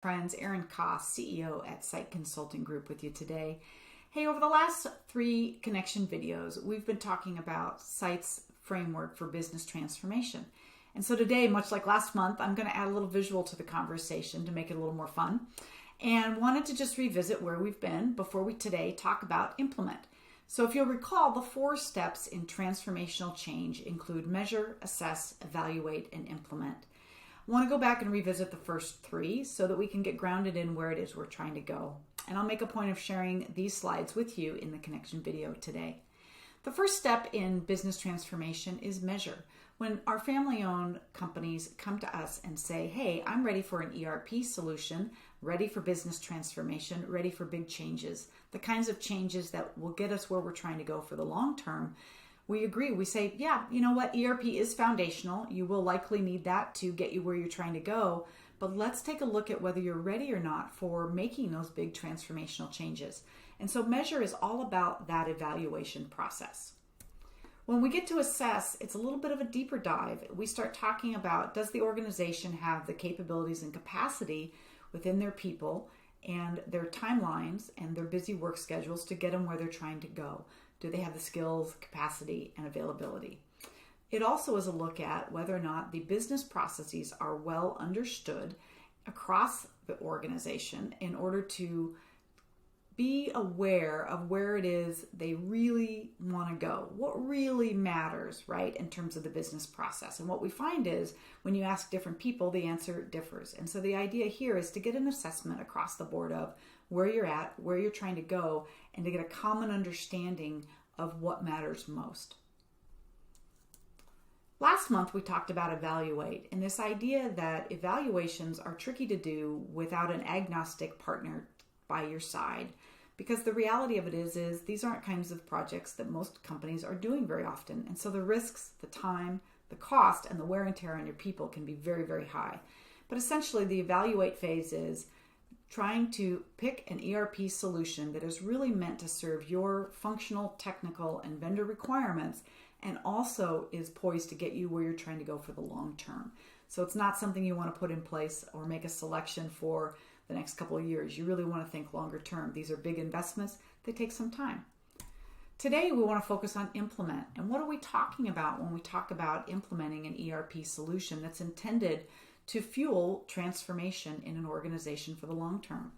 Friends, Erin Koss, CEO at Syte Consulting Group with you today. Hey, over the last 3 connection videos, we've been talking about Syte's framework for business transformation. And so today, much like last month, I'm going to add a little visual to the conversation to make it a little more fun. And wanted to just revisit where we've been before we today talk about implement. So if you'll recall, the 4 steps in transformational change include measure, assess, evaluate, and implement. I want to go back and revisit the first 3 so that we can get grounded in where it is we're trying to go. And I'll make a point of sharing these slides with you in the connection video today. The first step in business transformation is measure. When our family-owned companies come to us and say, hey, I'm ready for an ERP solution, ready for business transformation, ready for big changes, the kinds of changes that will get us where we're trying to go for the long term, we agree. We say, yeah, you know what? ERP is foundational. You will likely need that to get you where you're trying to go. But let's take a look at whether you're ready or not for making those big transformational changes. And so measure is all about that evaluation process. When we get to assess, it's a little bit of a deeper dive. We start talking about, does the organization have the capabilities and capacity within their people and their timelines and their busy work schedules to get them where they're trying to go? Do they have the skills, capacity, and availability? It also is a look at whether or not the business processes are well understood across the organization in order to be aware of where it is they really want to go, what really matters, right, in terms of the business process. And what we find is when you ask different people, the answer differs. And so the idea here is to get an assessment across the board of where you're at, where you're trying to go, and to get a common understanding of what matters most. Last month, we talked about evaluate, and this idea that evaluations are tricky to do without an agnostic partner by your side, because the reality of it is these aren't kinds of projects that most companies are doing very often. And so the risks, the time, the cost, and the wear and tear on your people can be very, very high. But essentially, the evaluate phase is trying to pick an ERP solution that is really meant to serve your functional, technical, and vendor requirements, and also is poised to get you where you're trying to go for the long term. So it's not something you want to put in place or make a selection for the next couple of years. You really want to think longer term. These are big investments. They take some time. Today, we want to focus on implement. And what are we talking about when we talk about implementing an ERP solution that's intended to fuel transformation in an organization for the long term?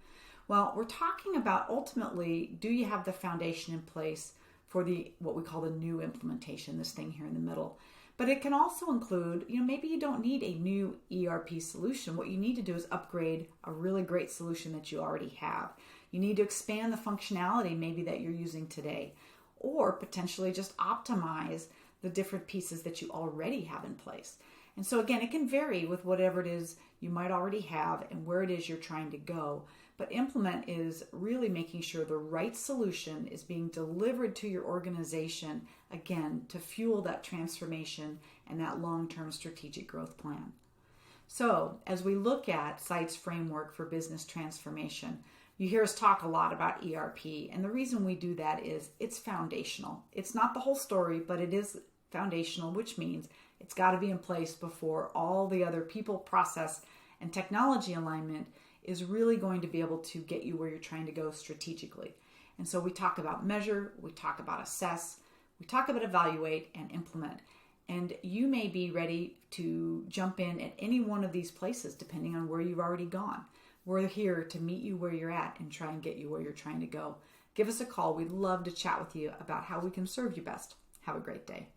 Well, we're talking about ultimately, do you have the foundation in place for what we call the new implementation, this thing here in the middle? But it can also include, maybe you don't need a new ERP solution. What you need to do is upgrade a really great solution that you already have. You need to expand the functionality maybe that you're using today, or potentially just optimize the different pieces that you already have in place. And so again, it can vary with whatever it is you might already have and where it is you're trying to go. But implement is really making sure the right solution is being delivered to your organization, again, to fuel that transformation and that long-term strategic growth plan. So as we look at Syte's framework for business transformation, you hear us talk a lot about ERP. And the reason we do that is it's foundational. It's not the whole story, but it is foundational, which means it's got to be in place before all the other people, process, and technology alignment is really going to be able to get you where you're trying to go strategically. And so we talk about measure, we talk about assess, we talk about evaluate and implement. And you may be ready to jump in at any one of these places depending on where you've already gone. We're here to meet you where you're at and try and get you where you're trying to go. Give us a call. We'd love to chat with you about how we can serve you best. Have a great day.